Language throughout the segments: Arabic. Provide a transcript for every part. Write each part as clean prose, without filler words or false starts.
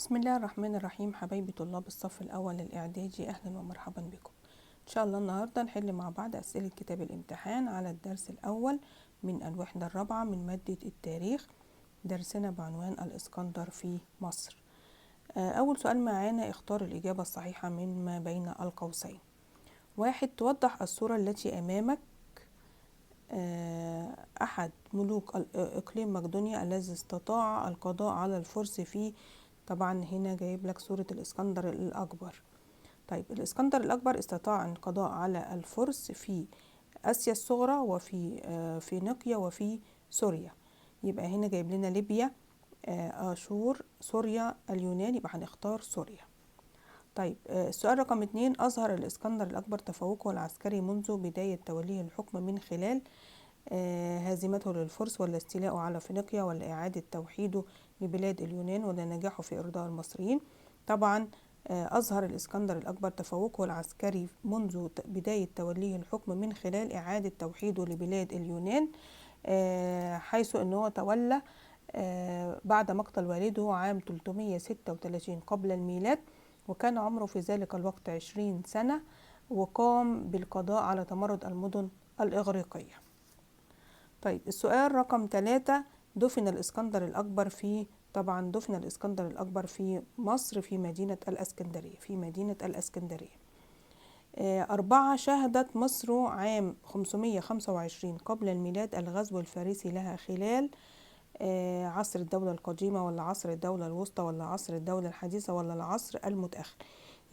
بسم الله الرحمن الرحيم. حبايبي طلاب الصف الأول الإعدادي، أهلا ومرحبا بكم. إن شاء الله النهاردة نحل مع بعض أسئلة كتاب الامتحان على الدرس الأول من الوحدة الرابعة من مادة التاريخ، درسنا بعنوان الإسكندر في مصر. أول سؤال معانا: اختار الإجابة الصحيحة مما بين القوسين. 1. توضح الصورة التي أمامك أحد ملوك إقليم مقدونيا الذي استطاع القضاء على الفرس في، طبعا هنا جايب لك صورة الإسكندر الأكبر. طيب الإسكندر الأكبر استطاع القضاء على الفرس في آسيا الصغرى وفي فينيقيا وفي سوريا. يبقى هنا جايب لنا ليبيا، آشور، سوريا، اليونان، يبقى هنختار سوريا. طيب السؤال رقم 2: أظهر الإسكندر الأكبر تفوقه العسكري منذ بداية توليه الحكم من خلال هزيمته للفرس، ولا استيلاءه على فينيقيا، ولا إعادة توحيده لبلاد اليونان، ولا نجاحه في إرضاء المصريين. طبعا أظهر الإسكندر الأكبر تفوقه العسكري منذ بداية توليه الحكم من خلال إعادة توحيده لبلاد اليونان، حيث أنه تولى بعد مقتل والده عام 336 قبل الميلاد، وكان عمره في ذلك الوقت 20 سنة، وقام بالقضاء على تمرد المدن الإغريقية. طيب السؤال رقم 3: دفن الإسكندر الأكبر في، طبعا دفن الإسكندر الأكبر في مصر في مدينة الإسكندرية. 4. شهدت مصر عام 525 قبل الميلاد الغزو الفارسي لها خلال عصر الدولة القديمة، ولا عصر الدولة الوسطى، ولا عصر الدولة الحديثة، ولا العصر المتأخر.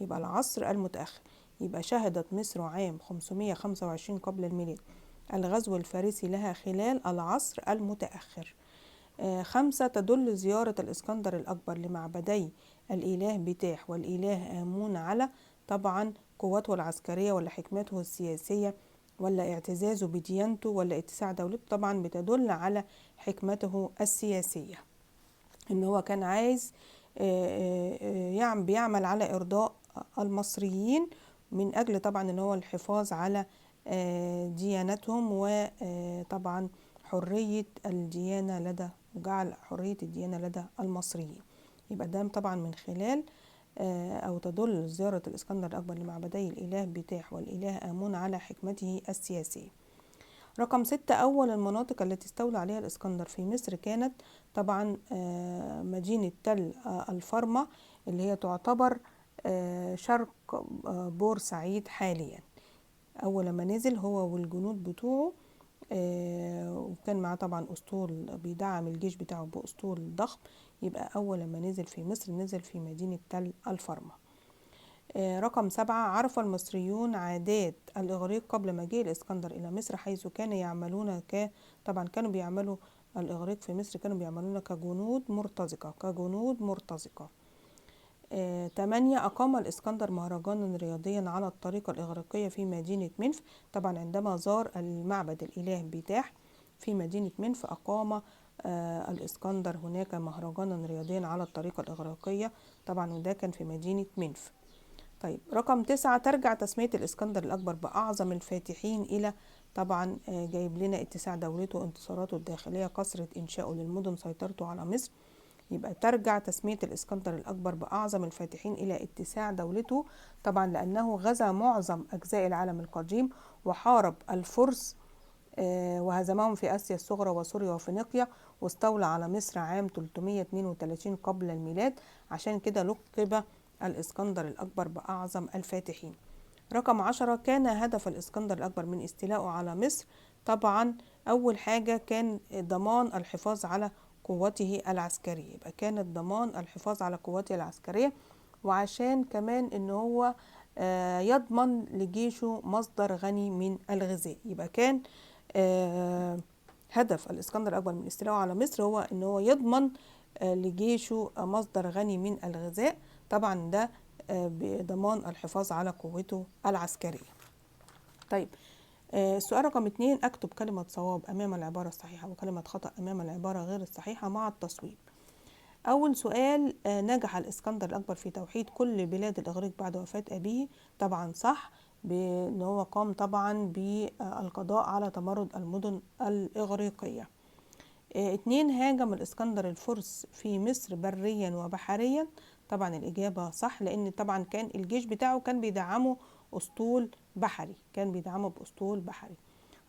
يبقى العصر المتأخر. يبقى شهدت مصر عام 525 قبل الميلاد الغزو الفارسي لها خلال العصر المتأخر. 5. تدل زيارة الإسكندر الأكبر لمعبدي الإله بتاح والإله آمون على، طبعا قوته العسكرية، ولا حكمته السياسية، ولا اعتزازه بديانته، ولا اتساع دولته. طبعا بتدل على حكمته السياسية، إن هو كان عايز بيعمل على إرضاء المصريين من أجل طبعا إن هو الحفاظ على ديانتهم، وطبعا حرية الديانة لدى، وجعل حرية الديانة لدى المصريين. يبقى ده طبعا من خلال أو تدل زيارة الإسكندر الأكبر لمعبدي الإله بتاح والإله آمون على حكمته السياسية. رقم 6: أول المناطق التي استولى عليها الإسكندر في مصر كانت طبعا مدينة تل الفرمة، اللي هي تعتبر شرق بورسعيد حاليا. أول ما نزل هو والجنود بتوعه، وكان معاه طبعا أسطول بيدعم الجيش بتاعه بأسطول ضخم. يبقى أول ما نزل في مصر نزل في مدينة تل الفرمة. رقم 7: عرف المصريون عادات الإغريق قبل مجيء الإسكندر إلى مصر، حيث كان يعملون طبعا كانوا بيعملوا الإغريق في مصر، كانوا بيعملون كجنود مرتزقة. 8: أقام الإسكندر مهرجانا رياضيا على الطريقة الإغريقية في مدينة منف. طبعا عندما زار المعبد الإله بتاح في مدينة منف أقام الإسكندر هناك مهرجانا رياضيا على الطريقة الإغريقية، طبعا وده كان في مدينة منف. طيب رقم 9: ترجع تسمية الإسكندر الأكبر بأعظم الفاتحين إلى، طبعا جايب لنا اتساع دولته، انتصاراته الداخلية، كثرة إنشاؤه للمدن، سيطرته على مصر. يبقى ترجع تسمية الإسكندر الأكبر بأعظم الفاتحين إلى اتساع دولته، طبعا لأنه غزا معظم أجزاء العالم القديم وحارب الفرس وهزمهم في آسيا الصغرى وسوريا وفينيقيا، واستولى على مصر عام 332 قبل الميلاد. عشان كده لقب الإسكندر الأكبر بأعظم الفاتحين. رقم 10: كان هدف الإسكندر الأكبر من استيلائه على مصر، طبعا أول حاجة كان ضمان الحفاظ على قوته العسكرية. يبقى كانت ضمان الحفاظ على قوته العسكرية، وعشان كمان إن هو يضمن لجيشه مصدر غني من الغذاء. يبقى كان هدف الإسكندر الأكبر من استيلائه على مصر هو إن هو يضمن لجيشه مصدر غني من الغذاء، طبعا ده بضمان الحفاظ على قوته العسكرية. طيب السؤال رقم 2: أكتب كلمة صواب أمام العبارة الصحيحة وكلمة خطأ أمام العبارة غير الصحيحة مع التصويب. أول سؤال: نجح الإسكندر الأكبر في توحيد كل بلاد الإغريق بعد وفاة أبيه. طبعا صح، بأن هو قام طبعا بالقضاء على تمرد المدن الإغريقية. 2 هاجم الإسكندر الفرس في مصر بريا وبحريا. طبعا الإجابة صح، لأن طبعا كان الجيش بتاعه كان بيدعمه أسطول بحري، كان بيدعمه بأسطول بحري.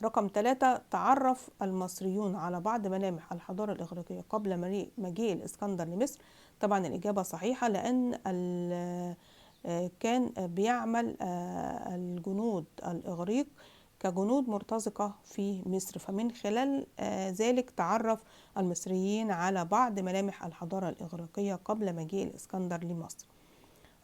رقم 3 تعرف المصريون على بعض ملامح الحضارة الإغريقية قبل مجيء الإسكندر لمصر. طبعا الإجابة صحيحة، لأن كان بيعمل الجنود الإغريق كجنود مرتزقة في مصر، فمن خلال ذلك تعرف المصريين على بعض ملامح الحضارة الإغريقية قبل مجيء الإسكندر لمصر.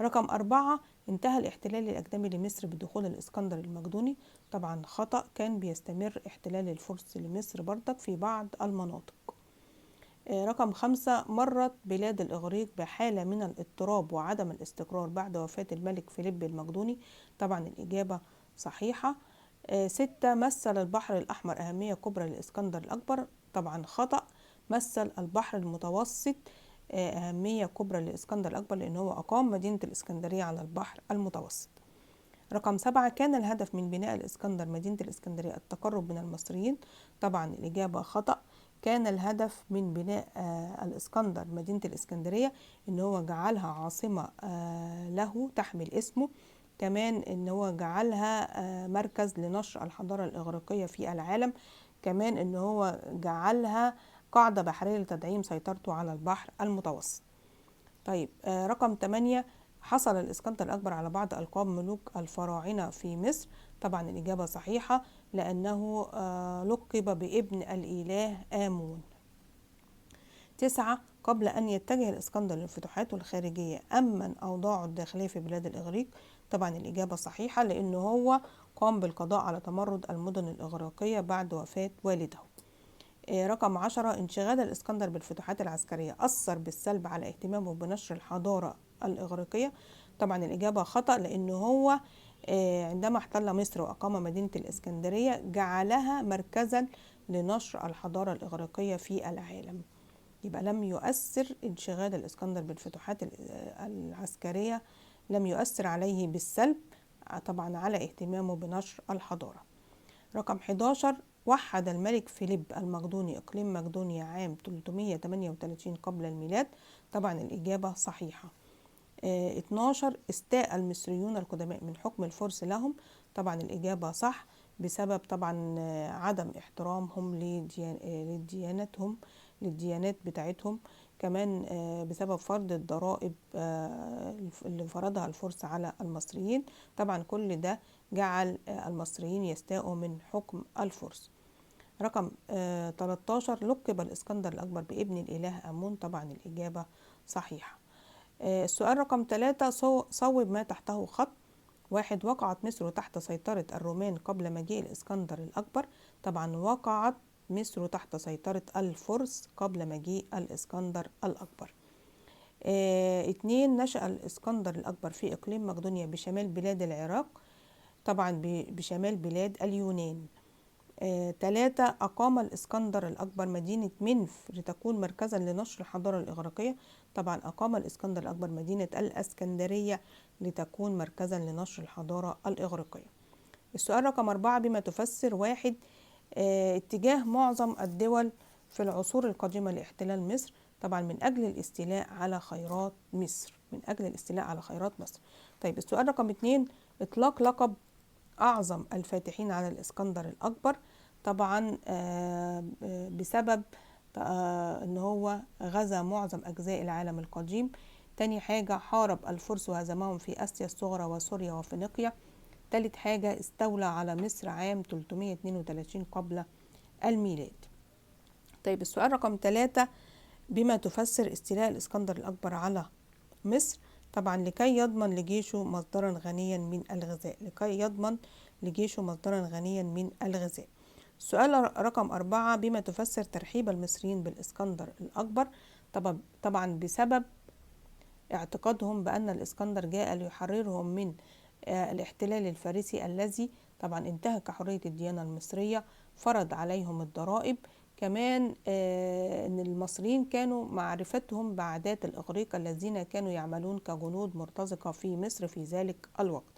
رقم 4 انتهى الاحتلال الأجنبي لمصر بدخول الإسكندر المقدوني. طبعا خطأ، كان بيستمر احتلال الفرس لمصر برضك في بعض المناطق. رقم 5 مرت بلاد الإغريق بحالة من الاضطراب وعدم الاستقرار بعد وفاة الملك فيليب المقدوني. طبعا الإجابة صحيحة. 6 مثل البحر الأحمر أهمية كبرى للإسكندر الأكبر. طبعا خطأ، مثل البحر المتوسط أهمية كبرى للإسكندر الأكبر، لأن هو أقام مدينة الإسكندرية على البحر المتوسط. رقم 7 كان الهدف من بناء الإسكندر مدينة الإسكندرية التقرب من المصريين. طبعا الإجابة خطأ، كان الهدف من بناء الإسكندر مدينة الإسكندرية إن هو جعلها عاصمة له تحمل اسمه، كمان إن هو جعلها مركز لنشر الحضارة الإغريقية في العالم، كمان إن هو جعلها قاعدة بحرية لتدعيم سيطرته على البحر المتوسط. طيب رقم 8 حصل الإسكندر الأكبر على بعض ألقاب ملوك الفراعنة في مصر. طبعا الإجابة صحيحة، لأنه لقب بابن الإله آمون. 9 قبل أن يتجه الإسكندر للفتوحات الخارجية أمن أوضاعه الداخلية في بلاد الإغريق. طبعا الإجابة صحيحة، لأنه هو قام بالقضاء على تمرد المدن الإغريقية بعد وفاة والده. رقم 10 انشغال الإسكندر بالفتوحات العسكرية أثر بالسلب على اهتمامه بنشر الحضارة الإغريقية. طبعا الإجابة خطأ، لأنه هو عندما احتل مصر وأقام مدينة الإسكندرية جعلها مركزا لنشر الحضارة الإغريقية في العالم. يبقى لم يؤثر انشغال الإسكندر بالفتوحات العسكرية، لم يؤثر عليه بالسلب طبعا على اهتمامه بنشر الحضارة. رقم 11 وحد الملك فيليب المقدوني إقليم مقدونيا عام 338 قبل الميلاد. طبعا الإجابة صحيحة. 12 استاء المصريون القدماء من حكم الفرس لهم. طبعا الإجابة صح، بسبب طبعا عدم احترامهم لديانتهم، للديانات بتاعتهم، كمان بسبب فرض الضرائب اللي فرضها الفرس على المصريين. طبعا كل ده جعل المصريين يستاءوا من حكم الفرس. رقم 13 لقب الإسكندر الأكبر بابن الإله آمون. طبعا الإجابة صحيحة. السؤال رقم 3 صوب ما تحته خط. 1 وقعت مصر تحت سيطرة الرومان قبل مجيء الإسكندر الأكبر. طبعا وقعت مصر تحت سيطرة الفرس قبل مجيء الإسكندر الأكبر. 2 نشأ الإسكندر الأكبر في إقليم مقدونيا بشمال بلاد العراق. طبعا بشمال بلاد اليونان. 3 أقام الإسكندر الأكبر مدينة منف لتكون مركزا لنشر الحضارة الإغريقية. طبعا أقام الإسكندر الأكبر مدينة الإسكندرية لتكون مركزا لنشر الحضارة الإغريقية. السؤال رقم 4 بما تفسر 1 اتجاه معظم الدول في العصور القديمة لاحتلال مصر. طبعا من أجل الاستيلاء على خيرات مصر، من أجل الاستيلاء على خيرات مصر. طيب السؤال رقم 2 إطلاق لقب أعظم الفاتحين على الإسكندر الأكبر. طبعا بسبب إن هو غزا معظم أجزاء العالم القديم. تاني حاجة حارب الفرس وهزمهم في آسيا الصغرى وسوريا وفينيقيا. تالت حاجة استولى على مصر عام 332 قبل الميلاد. طيب السؤال رقم 3 بما تفسر استيلاء الإسكندر الأكبر على مصر. طبعا لكي يضمن لجيشه مصدرا غنيا من الغذاء، لكي يضمن لجيشه مصدرا غنيا من الغذاء. السؤال رقم 4 بما تفسر ترحيب المصريين بالإسكندر الأكبر. طبعا بسبب اعتقادهم بأن الإسكندر جاء ليحررهم من الاحتلال الفارسي الذي طبعا انتهك حرية الديانة المصرية، فرض عليهم الضرائب. كمان ان المصريين كانوا معرفتهم بعادات الإغريق الذين كانوا يعملون كجنود مرتزقة في مصر في ذلك الوقت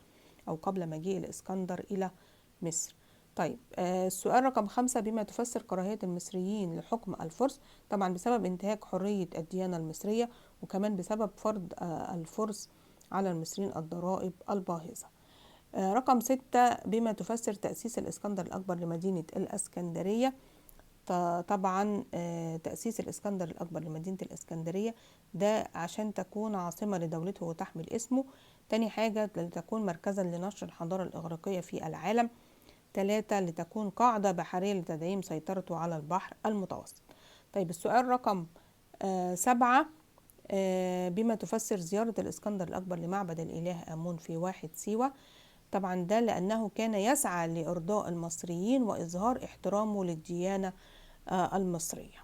أو قبل مجيء الإسكندر إلى مصر. طيب السؤال رقم 5، بما تفسر كراهية المصريين لحكم الفرس؟ طبعا بسبب انتهاك حرية الديانة المصرية، وكمان بسبب فرض الفرس على المصريين الضرائب الباهظة. رقم 6، بما تفسر تأسيس الإسكندر الأكبر لمدينة الإسكندرية؟ طبعا تأسيس الإسكندر الأكبر لمدينة الإسكندرية ده عشان تكون عاصمة لدولته وتحمل اسمه. تاني حاجة لتكون مركزا لنشر الحضارة الإغريقية في العالم. 3، لتكون قاعدة بحرية لتدعيم سيطرته على البحر المتوسط. طيب السؤال رقم 7، بما تفسر زيارة الإسكندر الأكبر لمعبد الإله آمون في واحد سيوة؟ طبعا ده لأنه كان يسعى لإرضاء المصريين وإظهار احترامه للديانة المصرية.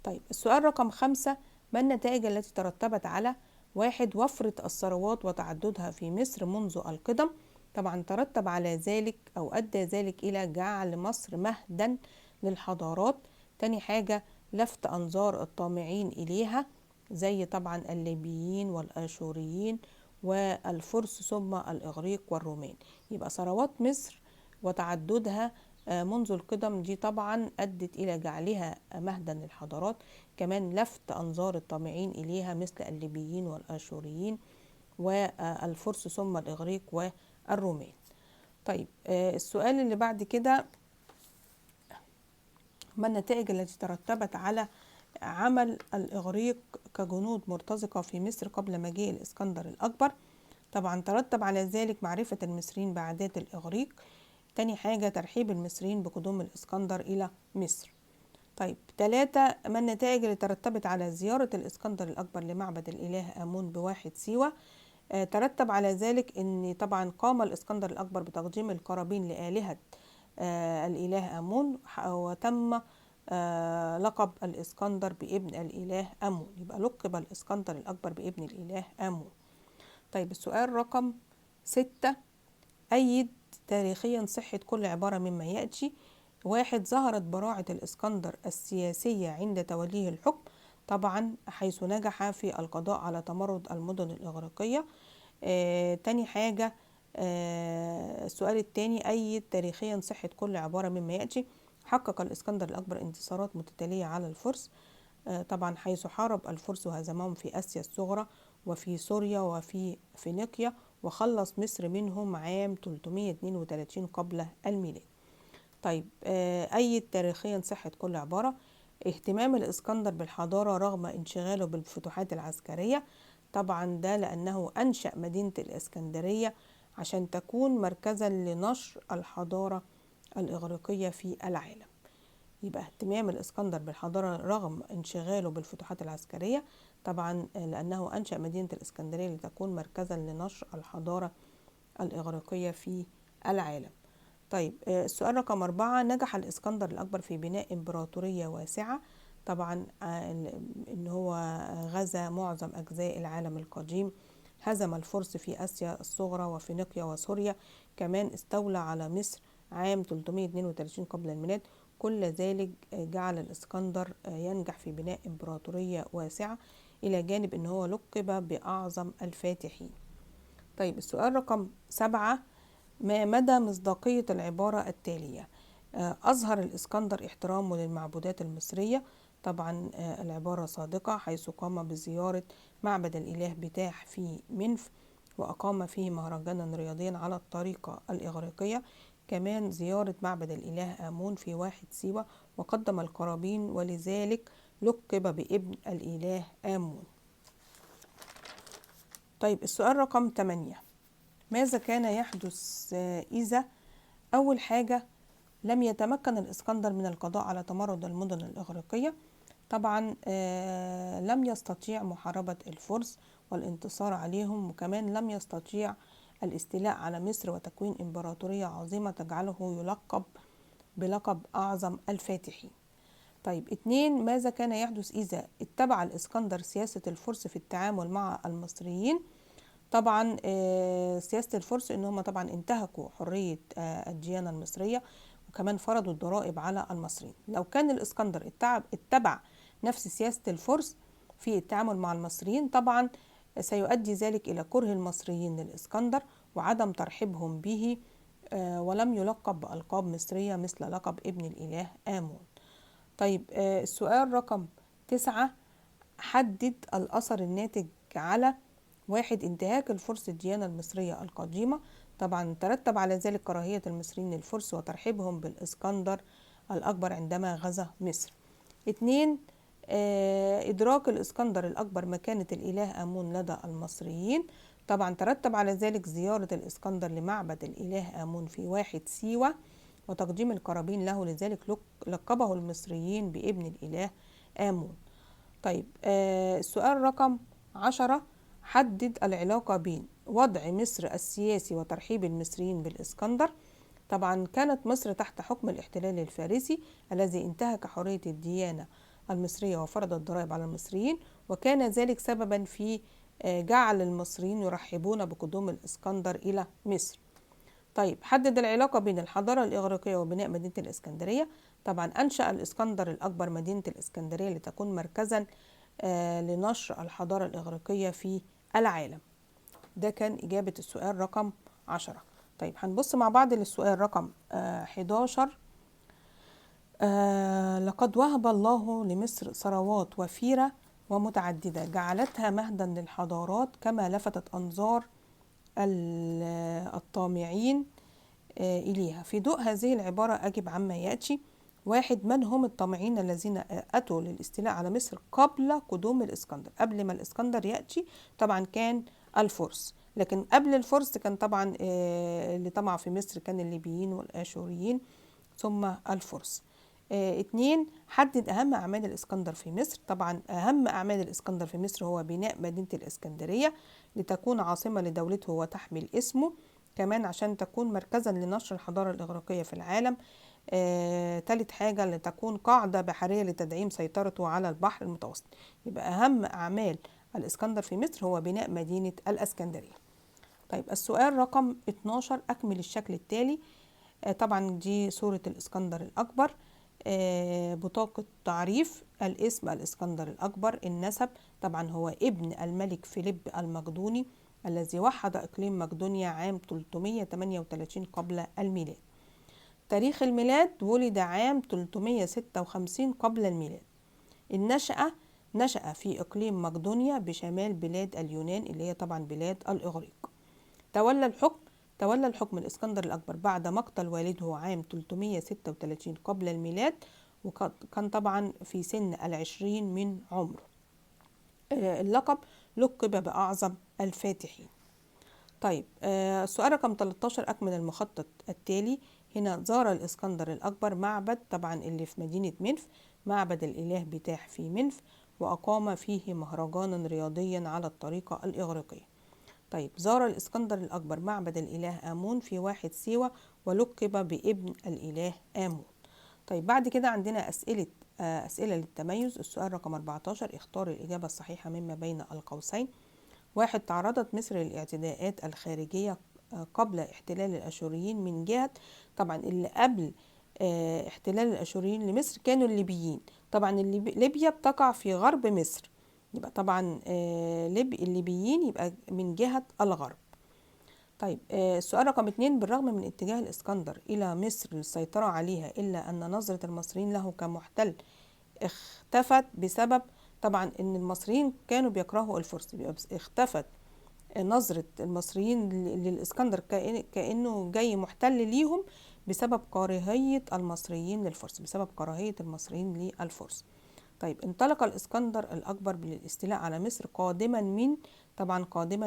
طيب السؤال رقم 5، ما النتائج التي ترتبت على 1، وفرة الثروات وتعددها في مصر منذ القدم؟ طبعا ترتب على ذلك أو أدى ذلك إلى جعل مصر مهدا للحضارات. تاني حاجة لفت أنظار الطامعين إليها، زي طبعا الليبيين والآشوريين والفرس ثم الإغريق والرومان. يبقى ثروات مصر وتعددها منذ القدم دي طبعا أدت إلى جعلها مهدا للحضارات. كمان لفت أنظار الطامعين إليها مثل الليبيين والآشوريين والفرس ثم الإغريق والرومان. طيب السؤال اللي بعد كده، ما النتائج التي ترتبت على عمل الإغريق كجنود مرتزقة في مصر قبل مجيء الإسكندر الأكبر؟ طبعا ترتب على ذلك معرفة المصريين بعادات الإغريق. تاني حاجة ترحيب المصريين بقدوم الإسكندر إلى مصر. طيب 3، ما النتائج اللي ترتبت على زيارة الإسكندر الأكبر لمعبد الإله آمون بواحد سيوة؟ ترتب على ذلك أن طبعا قام الإسكندر الأكبر بتقديم القرابين لآلهة الإله آمون، وتم لقب الإسكندر بابن الإله آمون. يبقى لقب الإسكندر الأكبر بابن الإله آمون. طيب السؤال رقم 6، أيد تاريخيا صحة كل عبارة مما يأتي. 1، ظهرت براعة الإسكندر السياسية عند توليه الحكم، طبعا حيث نجح في القضاء على تمرد المدن الإغريقية. تاني حاجة السؤال الثاني، أيد تاريخيا صحة كل عبارة مما يأتي. حقق الإسكندر الأكبر انتصارات متتالية على الفرس، طبعا حيث حارب الفرس وهزمهم في آسيا الصغرى وفي سوريا وفي فينيقيا، وخلص مصر منهم عام 332 قبل الميلاد. طيب أيد تاريخيا صحة كل عبارة. اهتمام الإسكندر بالحضارة رغم انشغاله بالفتوحات العسكرية، طبعا ده لأنه أنشأ مدينة الإسكندرية عشان تكون مركزا لنشر الحضارة الإغريقية في العالم. يبقى اهتمام الإسكندر بالحضارة رغم انشغاله بالفتوحات العسكرية، طبعا لأنه أنشأ مدينة الإسكندرية لتكون مركزا لنشر الحضارة الإغريقية في العالم. طيب السؤال رقم 4، نجح الإسكندر الأكبر في بناء إمبراطورية واسعة. طبعا إن هو غزا معظم أجزاء العالم القديم، هزم الفرس في آسيا الصغرى وفينيقيا وسوريا، كمان استولى على مصر عام 332 قبل الميلاد. كل ذلك جعل الإسكندر ينجح في بناء إمبراطورية واسعة، إلى جانب أنه هو لقب بأعظم الفاتحين. طيب السؤال رقم 7، ما مدى مصداقية العبارة التالية؟ أظهر الإسكندر احترامه للمعبودات المصرية. طبعا العبارة صادقة، حيث قام بزيارة معبد الإله بتاح في منف، وأقام فيه مهرجانا رياضيا على الطريقة الإغريقية. كمان زيارة معبد الإله آمون في واحد سيوة، وقدم القرابين، ولذلك لقب بابن الإله آمون. طيب السؤال رقم 8، ماذا كان يحدث إذا أول حاجة لم يتمكن الإسكندر من القضاء على تمرد المدن الإغريقية؟ طبعا لم يستطيع محاربة الفرس والانتصار عليهم، وكمان لم يستطيع الاستيلاء على مصر وتكوين إمبراطورية عظيمة تجعله يلقب بلقب أعظم الفاتحين. طيب 2، ماذا كان يحدث إذا اتبع الإسكندر سياسة الفرس في التعامل مع المصريين؟ طبعا سياسة الفرس ان هم طبعا انتهكوا حرية الديانة المصرية، وكمان فرضوا الضرائب على المصريين. لو كان الإسكندر اتبع نفس سياسة الفرس في التعامل مع المصريين، طبعا سيؤدي ذلك إلى كره المصريين للإسكندر وعدم ترحيبهم به ولم يلقب بألقاب مصرية مثل لقب ابن الإله آمون. طيب السؤال رقم 9، حدد الأثر الناتج على 1. انتهاك الفرس الديانة المصرية القديمة، طبعا ترتب على ذلك كراهية المصريين للفرس وترحيبهم بالإسكندر الأكبر عندما غزا مصر. 2. إدراك الإسكندر الأكبر مكانة الإله آمون لدى المصريين، طبعا ترتب على ذلك زيارة الإسكندر لمعبد الإله آمون في واحد سيوة وتقديم القرابين له، لذلك لقبه المصريين بابن الإله آمون. طيب السؤال رقم 10، حدد العلاقة بين وضع مصر السياسي وترحيب المصريين بالإسكندر. طبعا كانت مصر تحت حكم الاحتلال الفارسي الذي انتهك حرية الديانة المصرية وفرض الضرائب على المصريين، وكان ذلك سببا في جعل المصريين يرحبون بقدوم الإسكندر إلى مصر. طيب حدد العلاقة بين الحضارة الإغريقية وبناء مدينة الإسكندرية. طبعا أنشأ الإسكندر الأكبر مدينة الإسكندرية لتكون مركزا لنشر الحضارة الإغريقية في العالم. ده كان إجابة السؤال رقم 10. طيب هنبص مع بعض للسؤال رقم 11. لقد وهب الله لمصر ثروات وفيرة ومتعددة جعلتها مهدا للحضارات، كما لفتت أنظار الطامعين إليها. في ضوء هذه العبارة أجب عما يأتي. 1. من هم الطامعين الذين أتوا للاستيلاء على مصر قبل قدوم الإسكندر؟ قبل ما الإسكندر يأتي طبعا كان الفرس، لكن قبل الفرس كان طبعا اللي طمع في مصر كان الليبيين والآشوريين ثم الفرس. 2. حدد أهم أعمال الإسكندر في مصر. طبعا أهم أعمال الإسكندر في مصر هو بناء مدينة الإسكندرية لتكون عاصمة لدولته وتحمل اسمه، كمان عشان تكون مركزا لنشر الحضارة الإغريقية في العالم. ثالث حاجة لتكون قاعدة بحرية لتدعيم سيطرته على البحر المتوسط. يبقى أهم أعمال الإسكندر في مصر هو بناء مدينة الإسكندرية. طيب السؤال رقم 12، أكمل الشكل التالي. طبعا دي صورة الإسكندر الأكبر. بطاقة تعريف: الاسم الإسكندر الأكبر. النسب: طبعا هو ابن الملك فيليب المقدوني الذي وحد إقليم مقدونيا عام 338 قبل الميلاد. تاريخ الميلاد: ولد عام 356 قبل الميلاد. النشأة: نشأ في إقليم مقدونيا بشمال بلاد اليونان اللي هي طبعا بلاد الإغريق. تولى الحكم الإسكندر الأكبر بعد مقتل والده عام 336 قبل الميلاد، وكان طبعا في سن 20 من عمره. اللقب: لقب بأعظم الفاتحين. طيب السؤال رقم 13، أكمل المخطط التالي. هنا زار الإسكندر الأكبر معبد طبعا اللي في مدينة منف، معبد الإله بتاح في منف، وأقام فيه مهرجانا رياضيا على الطريقة الإغريقية. طيب زار الإسكندر الأكبر معبد الإله آمون في واحد سيوة ولقب بابن الإله آمون. طيب بعد كده عندنا أسئلة للتميز. السؤال رقم 14، اختار الإجابة الصحيحة مما بين القوسين. 1. تعرضت مصر للاعتداءات الخارجية قبل احتلال الأشوريين من جهة، طبعا اللي قبل احتلال الأشوريين لمصر كانوا الليبيين. طبعا ليبيا بتقع في غرب مصر، يبقى طبعا الليبيين يبقى من جهة الغرب. طيب السؤال رقم 2، بالرغم من اتجاه الإسكندر إلى مصر للسيطرة عليها إلا أن نظرة المصريين له كمحتل اختفت بسبب طبعا ان المصريين كانوا بيكرهوا الفرس. اختفت نظرة المصريين للإسكندر كأنه جاي محتل ليهم بسبب كراهية المصريين للفرس، بسبب كراهية المصريين للفرس. طيب انطلق الإسكندر الأكبر للاستيلاء على مصر قادما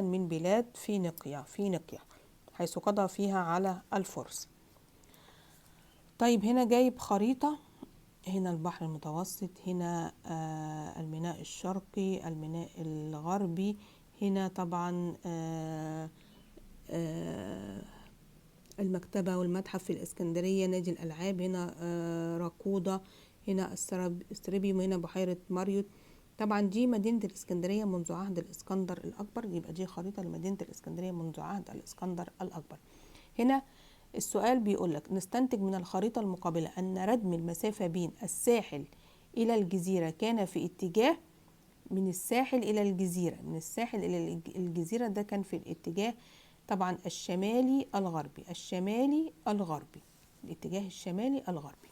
من بلاد فينيقيا حيث قضى فيها على الفرس. طيب هنا جايب خريطة، هنا البحر المتوسط، هنا الميناء الشرقي، الميناء الغربي، هنا طبعا المكتبة والمتحف في الإسكندرية، نادي الألعاب، هنا راكودا، هنا السربيوم، هنا بحيرة ماريوت. طبعا دي مدينة الإسكندرية منذ عهد الإسكندر الأكبر، يبقى دي خريطة لمدينة الإسكندرية منذ عهد الإسكندر الأكبر. هنا السؤال بيقولك نستنتج من الخريطة المقابلة أن ردم المسافة بين الساحل إلى الجزيرة كان في اتجاه من الساحل إلى الجزيرة، ده كان في الاتجاه طبعا الشمالي الغربي، الشمالي الغربي، الاتجاه الشمالي الغربي.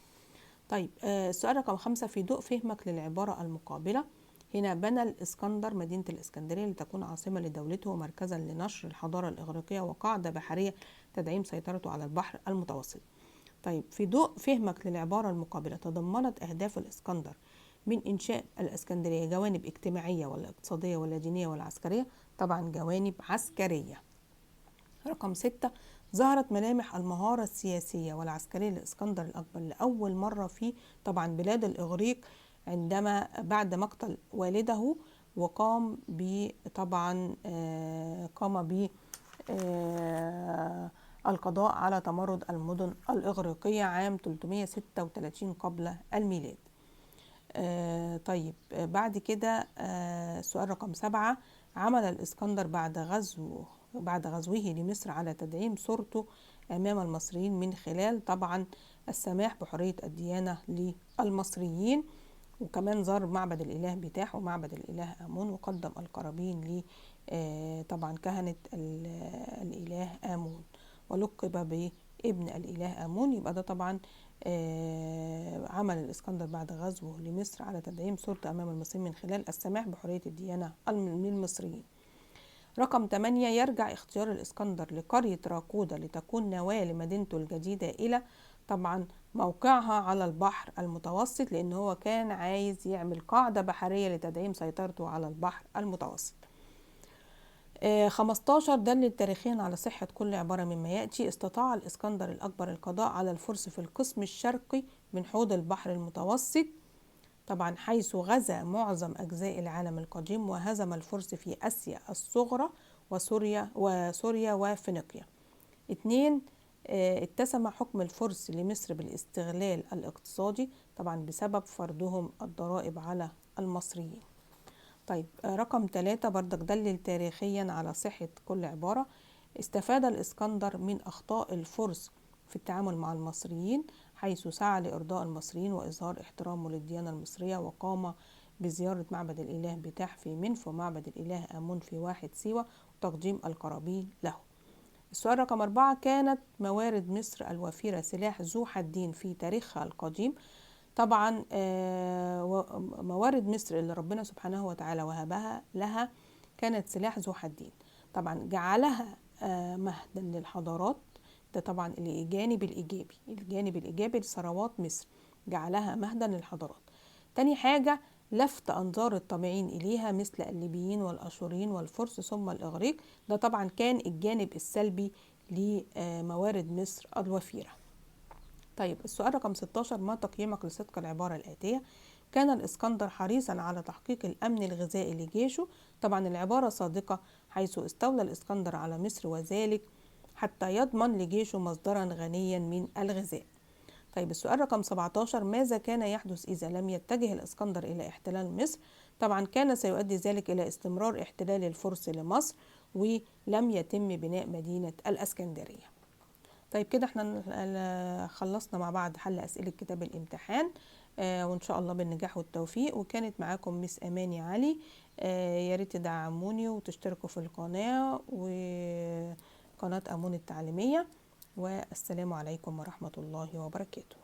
طيب السؤال رقم 5، في ضوء فهمك للعبارة المقابلة، هنا بنى الإسكندر مدينة الإسكندرية لتكون عاصمة لدولته ومركزا لنشر الحضارة الإغريقية وقاعدة بحرية تدعيم سيطرته على البحر المتوسط. طيب في ضوء فهمك للعبارة المقابلة، تضمنت أهداف الإسكندر من إنشاء الإسكندرية جوانب اجتماعية ولا اقتصادية ولا دينية ولا عسكرية؟ طبعا جوانب عسكرية. رقم 6، ظهرت ملامح المهارة السياسية والعسكرية للإسكندر الأكبر لأول مرة في طبعا بلاد الإغريق عندما بعد مقتل والده، وقام طبعا قام ب القضاء على تمرد المدن الإغريقية عام 336 قبل الميلاد. طيب بعد كده السؤال رقم 7، عمل الإسكندر بعد غزوه لمصر على تدعيم صورته أمام المصريين من خلال طبعا السماح بحرية الديانة للمصريين، وكمان زار معبد الإله بتاح ومعبد الإله آمون، وقدم القرابين ل طبعا كهنة الإله آمون، ولقب بابن الإله آمون. يبقى ده طبعا عمل الإسكندر بعد غزوه لمصر على تدعيم صورته أمام المصريين من خلال السماح بحرية الديانة للمصريين. رقم 8، يرجع اختيار الإسكندر لقرية راكودا لتكون نواة لمدينته الجديدة إلى طبعا موقعها على البحر المتوسط، لأن هو كان عايز يعمل قاعدة بحرية لتدعيم سيطرته على البحر المتوسط. 15، دلل تاريخيا على صحة كل عبارة مما يأتي. استطاع الإسكندر الأكبر القضاء على الفرس في القسم الشرقي من حوض البحر المتوسط، طبعا حيث غزا معظم أجزاء العالم القديم وهزم الفرس في آسيا الصغرى وسوريا وفينيقيا. 2، اتسم حكم الفرس لمصر بالاستغلال الاقتصادي، طبعا بسبب فرضهم الضرائب على المصريين. طيب رقم 3 بردك دلل تاريخيا على صحة كل عبارة. استفاد الإسكندر من أخطاء الفرس في التعامل مع المصريين، حيث سعى لإرضاء المصريين وإظهار احترامه للديانة المصرية، وقام بزيارة معبد الإله بتاح في منف ومعبد الإله آمون في واحد سيوة وتقديم القرابين له. السؤال رقم 4، كانت موارد مصر الوفيرة سلاح ذو حدين في تاريخها القديم. طبعا موارد مصر اللي ربنا سبحانه وتعالى وهبها لها كانت سلاح ذو حدين، طبعا جعلها مهدا للحضارات. ده طبعا الجانب الإيجابي لثروات مصر، جعلها مهدا للحضارات. تاني حاجة، لفت أنظار الطامعين إليها مثل الليبيين والأشوريين والفرس ثم الإغريق. ده طبعا كان الجانب السلبي لموارد مصر الوفيرة. طيب السؤال رقم 16، ما تقييمك لصدق العبارة الآتية؟ كان الإسكندر حريصا على تحقيق الأمن الغذائي لجيشه. طبعا العبارة صادقة، حيث استولى الإسكندر على مصر وذلك حتى يضمن لجيشه مصدرا غنيا من الغذاء. طيب السؤال رقم 17، ماذا كان يحدث إذا لم يتجه الإسكندر إلى احتلال مصر؟ طبعا كان سيؤدي ذلك إلى استمرار احتلال الفرس لمصر ولم يتم بناء مدينة الإسكندرية. طيب كده احنا خلصنا مع بعض حل أسئلة كتاب الامتحان، وإن شاء الله بالنجاح والتوفيق. وكانت معاكم مس أماني علي. يا ريت تدعموني وتشتركوا في القناة وقناة أمون التعليمية، والسلام عليكم ورحمة الله وبركاته.